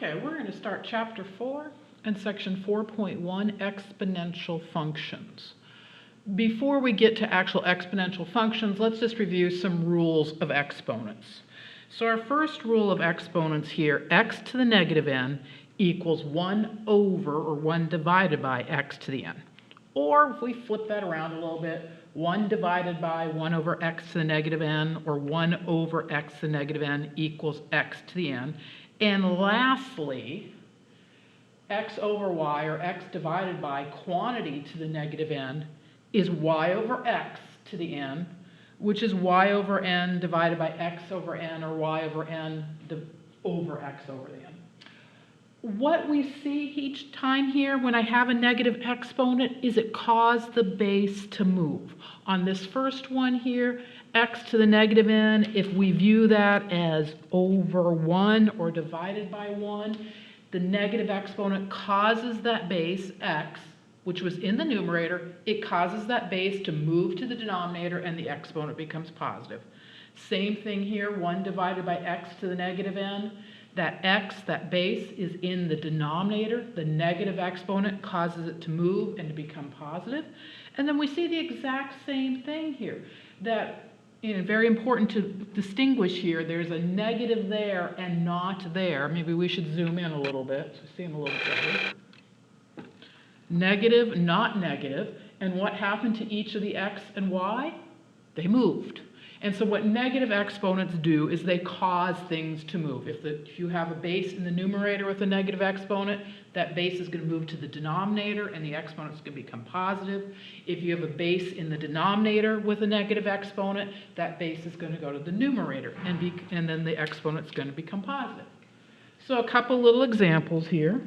Okay, we're going to start Chapter 4 and Section 4.1, Exponential Functions. Before we get to actual exponential functions, let's just review some rules of exponents. So our first rule of exponents here, x to the negative n equals 1 over, or 1 divided by, x to the n. Or if we flip that around a little bit, 1 divided by 1 over x to the negative n, or 1 over x to the negative n equals x to the n. And lastly, x over y, or x divided by quantity to the negative n, is y over x to the n, which is y over n divided by x over n, or y over n over x over the n. What we see each time here when I have a negative exponent is it caused the base to move. On this first one here, x to the negative n, if we view that as over 1 or divided by 1, the negative exponent causes that base, x, which was in the numerator, it causes that base to move to the denominator and the exponent becomes positive. Same thing here, 1 divided by x to the negative n. That x, that base, is in the denominator. The negative exponent causes it to move and to become positive. And then we see the exact same thing here. That, very important to distinguish here, there's a negative there and not there. Maybe we should zoom in a little bit so see them a little bit better. Negative, not negative. And what happened to each of the x and y? They moved. And so what negative exponents do is they cause things to move. If you have a base in the numerator with a negative exponent, that base is going to move to the denominator and the exponent is going to become positive. If you have a base in the denominator with a negative exponent, that base is going to go to the numerator and then the exponent is going to become positive. So a couple little examples here.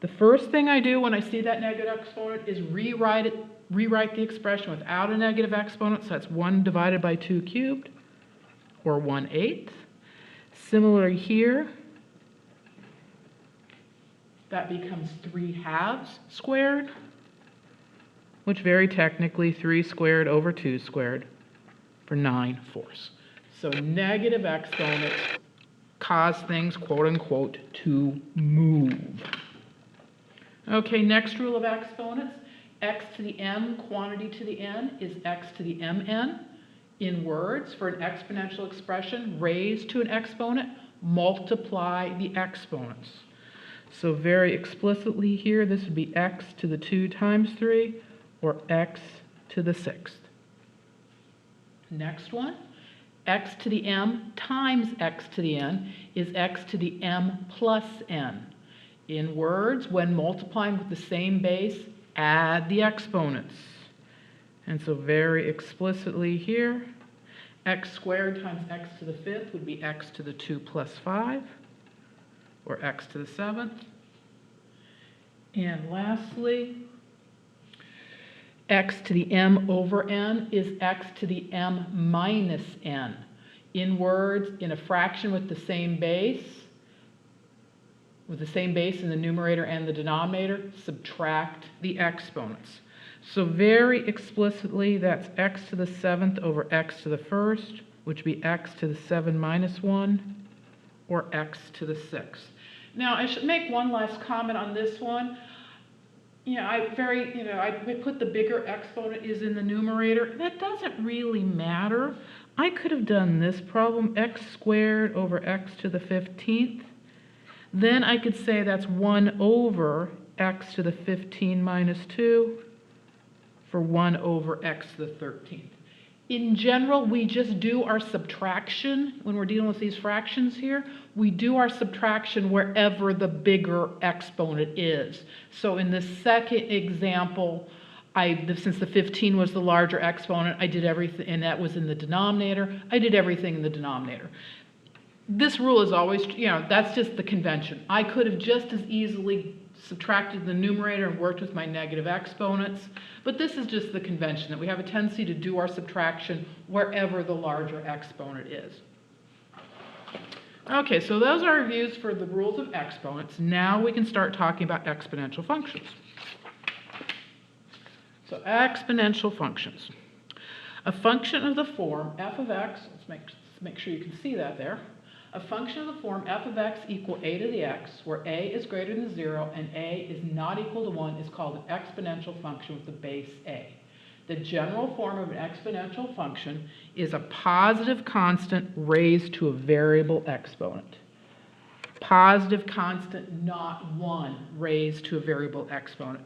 The first thing I do when I see that negative exponent is rewrite the expression without a negative exponent, so that's 1 divided by 2 cubed, or 1/8. Similarly here, that becomes 3/2 squared, which very technically 3 squared over 2 squared for 9/4. So negative exponents cause things, quote unquote, to move. Okay, next rule of exponents. X to the m, quantity to the n, is x to the mn. In words, for an exponential expression raised to an exponent, multiply the exponents. So very explicitly here, this would be x to the 2 times 3, or x to the 6th. Next one, x to the m times x to the n is x to the m plus n. In words, when multiplying with the same base, add the exponents. And so very explicitly here, x squared times x to the 5th would be x to the 2 plus 5, or x to the 7th. And lastly, x to the m over n is x to the m minus n. In words, in a fraction with the same base in the numerator and the denominator, subtract the exponents. So very explicitly, that's x to the 7th over x to the 1st, which would be x to the 7 minus 1, or x to the 6th. Now, I should make one last comment on this one. I put the bigger exponent is in the numerator. That doesn't really matter. I could have done this problem, x squared over x to the 15th. Then I could say that's 1 over x to the 15 minus 2 for 1 over x to the 13th. In general, we just do our subtraction when we're dealing with these fractions here. We do our subtraction wherever the bigger exponent is. So in the second example, since the 15 was the larger exponent, I did everything, and that was in the denominator. I did everything in the denominator. This rule is always, that's just the convention. I could have just as easily subtracted the numerator and worked with my negative exponents, but this is just the convention that we have a tendency to do our subtraction wherever the larger exponent is. Okay, so those are our views for the rules of exponents. Now we can start talking about exponential functions. So exponential functions. A function of the form f of x, let's make sure you can see that there. A function of the form f of x equal a to the x, where a is greater than 0 and a is not equal to 1, is called an exponential function with the base a. The general form of an exponential function is a positive constant raised to a variable exponent. Positive constant, not 1, raised to a variable exponent.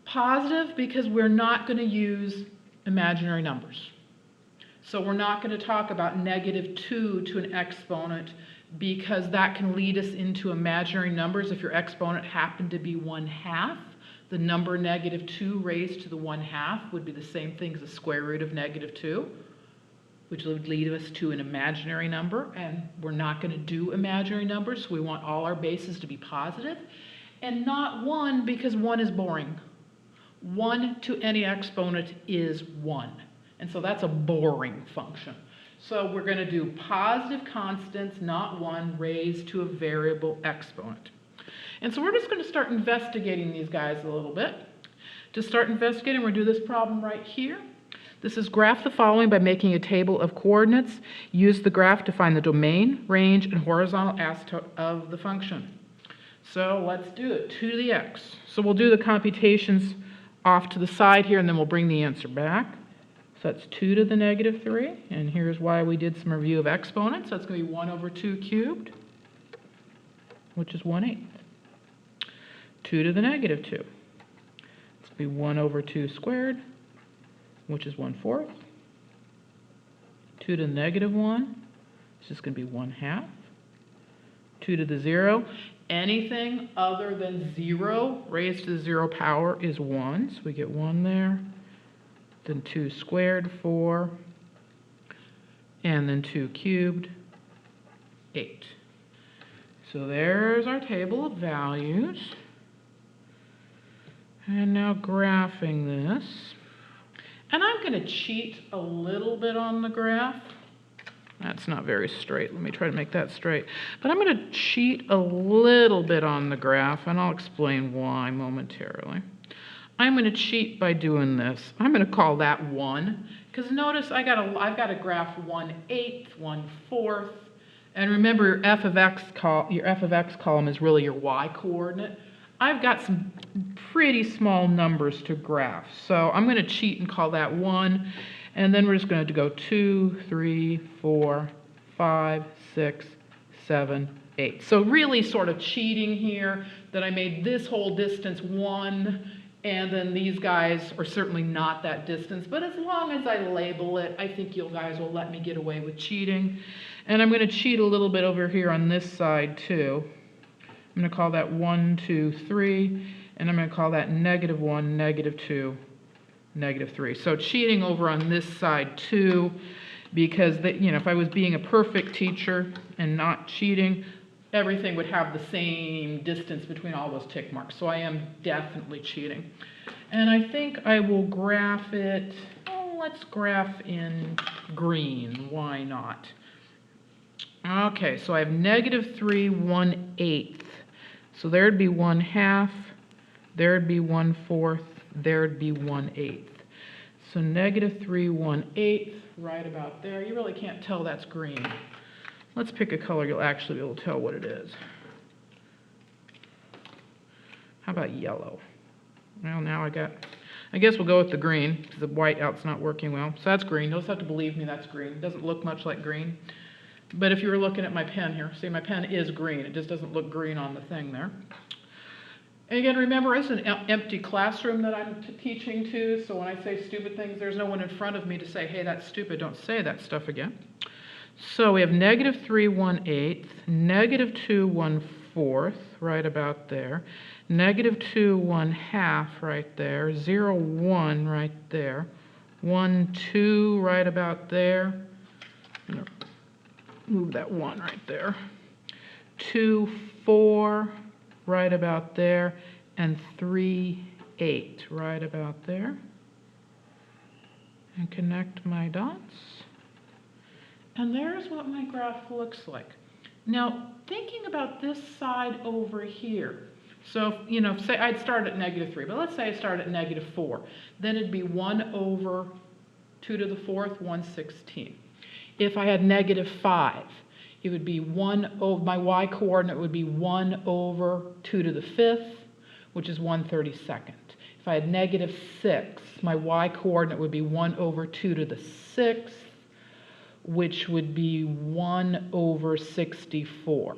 Positive because we're not going to use imaginary numbers. So we're not going to talk about -2 to an exponent because that can lead us into imaginary numbers. If your exponent happened to be 1/2, the number -2 raised to the 1/2 would be the same thing as the square root of -2, which would lead us to an imaginary number, and we're not going to do imaginary numbers, so we want all our bases to be positive, and not 1 because 1 is boring. 1 to any exponent is 1, and so that's a boring function. So we're going to do positive constants, not 1, raised to a variable exponent. And so we're just going to start investigating these guys a little bit. To start investigating, we're going to do this problem right here. This is graph the following by making a table of coordinates. Use the graph to find the domain, range, and horizontal asymptote of the function. So let's do it, 2 to the x. So we'll do the computations off to the side here, and then we'll bring the answer back. So that's 2 to the -3, and here's why we did some review of exponents. That's going to be 1 over 2 cubed, which is 1/8. 2 to the -2. It's going to be 1 over 2 squared, which is 1/4. 2 to the -1, it's just going to be 1/2. 2 to the 0, anything other than 0 raised to the 0 power is 1, so we get 1 there. Then 2 squared, 4, and then 2 cubed, 8. So there's our table of values. And now graphing this. And I'm going to cheat a little bit on the graph. That's not very straight. Let me try to make that straight. But I'm going to cheat a little bit on the graph, and I'll explain why momentarily. I'm going to cheat by doing this. I'm going to call that 1, because notice I've got a graph 1/8, 1/4, and remember your f of x column is really your y coordinate. I've got some pretty small numbers to graph, so I'm going to cheat and call that 1, and then we're just going to go 2, 3, 4, 5, 6, 7, 8. So really sort of cheating here that I made this whole distance 1, and then these guys are certainly not that distance, but as long as I label it, I think you guys will let me get away with cheating. And I'm going to cheat a little bit over here on this side too. I'm going to call that 1, 2, 3, and I'm going to call that -1, -2, -3. So cheating over on this side too, because if I was being a perfect teacher and not cheating, everything would have the same distance between all those tick marks. So I am definitely cheating. And I think I will graph it, let's graph in green, why not? Okay, so I have -3, 1/8. So there'd be 1/2, there'd be 1/4, there'd be 1/8. So -3, 1/8, right about there. You really can't tell that's green. Let's pick a color you'll actually be able to tell what it is. How about yellow? Well, now I guess we'll go with the green, because the white out's not working well. So that's green. You'll just have to believe me, that's green. It doesn't look much like green. But if you were looking at my pen here, see, my pen is green. It just doesn't look green on the thing there. And again, remember, it's an empty classroom that I'm teaching to, so when I say stupid things, there's no one in front of me to say, hey, that's stupid, don't say that stuff again. So we have -3, 1/8, -2, 1/4, right about there, -2, 1/2, right there, 0, 1, right there, 1, 2, right about there. I'm going to move that 1 right there. 2, 4, right about there, and 3, 8, right about there. And connect my dots. And there's what my graph looks like. Now, thinking about this side over here. So, say I'd start at -3, but let's say I start at -4. Then it'd be 1 over 2 to the 4th, 1/16. If I had -5, it would be 1 over, my y coordinate would be 1 over 2 to the 5th, which is 1/32. If I had negative 6, my y coordinate would be 1 over 2 to the 6th, which would be 1 over 64.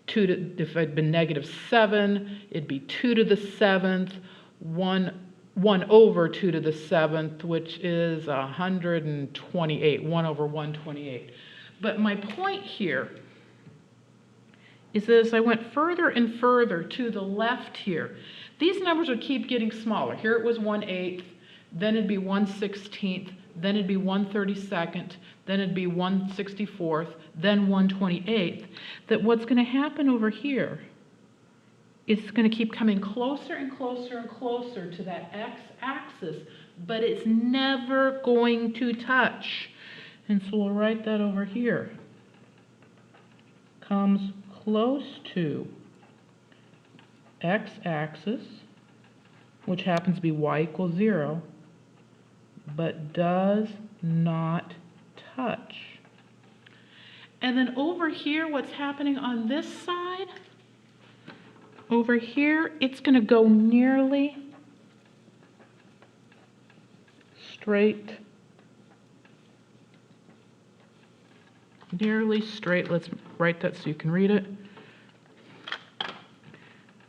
If I'd been negative 7, it'd be 2 to the 7th, 1 over 2 to the 7th, which is 128, 1 over 128. But my point here is that as I went further and further to the left here, these numbers would keep getting smaller. Here it was 1/8, then it'd be 1/16, then it'd be 1/32, then it'd be 1/64, then 1/28. That what's going to happen over here is it's going to keep coming closer and closer and closer to that x-axis, but it's never going to touch. And so we'll write that over here. Comes close to x-axis, which happens to be y equals 0, but does not touch. And then over here, what's happening on this side? Over here, it's going to go nearly straight. Nearly straight. Let's write that so you can read it.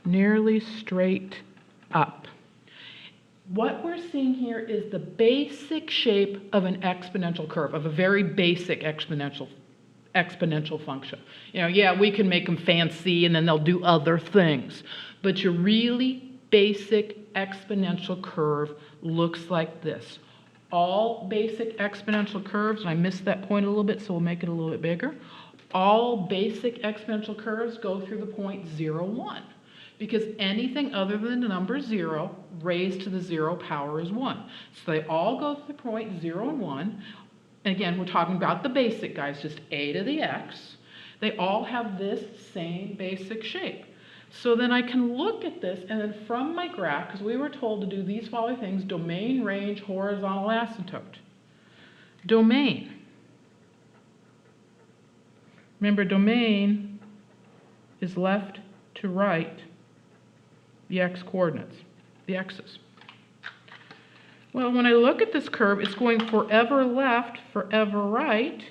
Nearly straight up. What we're seeing here is the basic shape of an exponential curve, of a very basic exponential function. You know, yeah, we can make them fancy and then they'll do other things, but your really basic exponential curve looks like this. All basic exponential curves, and I missed that point a little bit, so we'll make it a little bit bigger. All basic exponential curves go through the point 0, 1, because anything other than the number 0 raised to the 0 power is 1. So they all go through the point 0 and 1. And again, we're talking about the basic guys, just a to the x. They all have this same basic shape. So then I can look at this, and then from my graph, because we were told to do these following things: domain, range, horizontal asymptote. Domain. Remember, domain is left to right, the x-coordinates, the x's. Well, when I look at this curve, it's going forever left, forever right,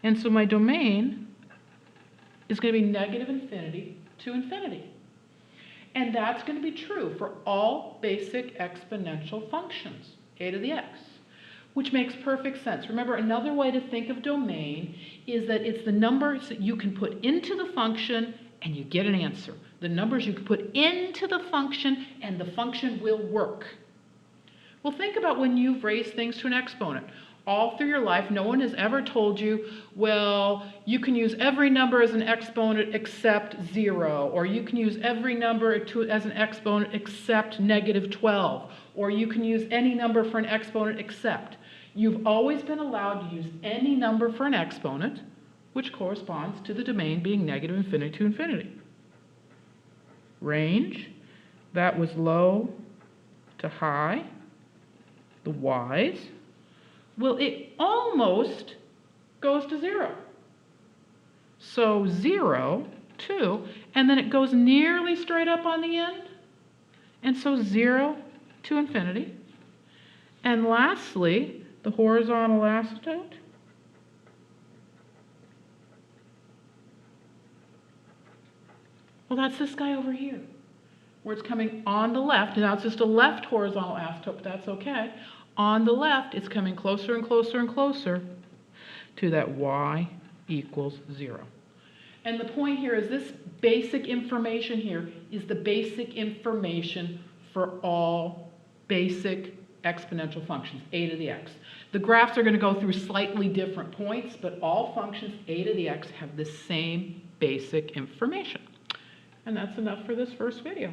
and so my domain is going to be negative infinity to infinity. And that's going to be true for all basic exponential functions, a to the x, which makes perfect sense. Remember, another way to think of domain is that it's the numbers that you can put into the function and you get an answer. The numbers you can put into the function and the function will work. Well, think about when you've raised things to an exponent. All through your life, no one has ever told you, well, you can use every number as an exponent except 0, or you can use every number as an exponent except -12, or you can use any number for an exponent except. You've always been allowed to use any number for an exponent, which corresponds to the domain being negative infinity to infinity. Range, that was low to high, the y's. Well, it almost goes to 0. So 0, 2, and then it goes nearly straight up on the end. And so 0 to infinity. And lastly, the horizontal asymptote. Well, that's this guy over here, where it's coming on the left. Now it's just a left horizontal asymptote, but that's okay. On the left, it's coming closer and closer and closer to that y equals 0. And the point here is this basic information here is the basic information for all basic exponential functions, a to the x. The graphs are going to go through slightly different points, but all functions a to the x have the same basic information. And that's enough for this first video.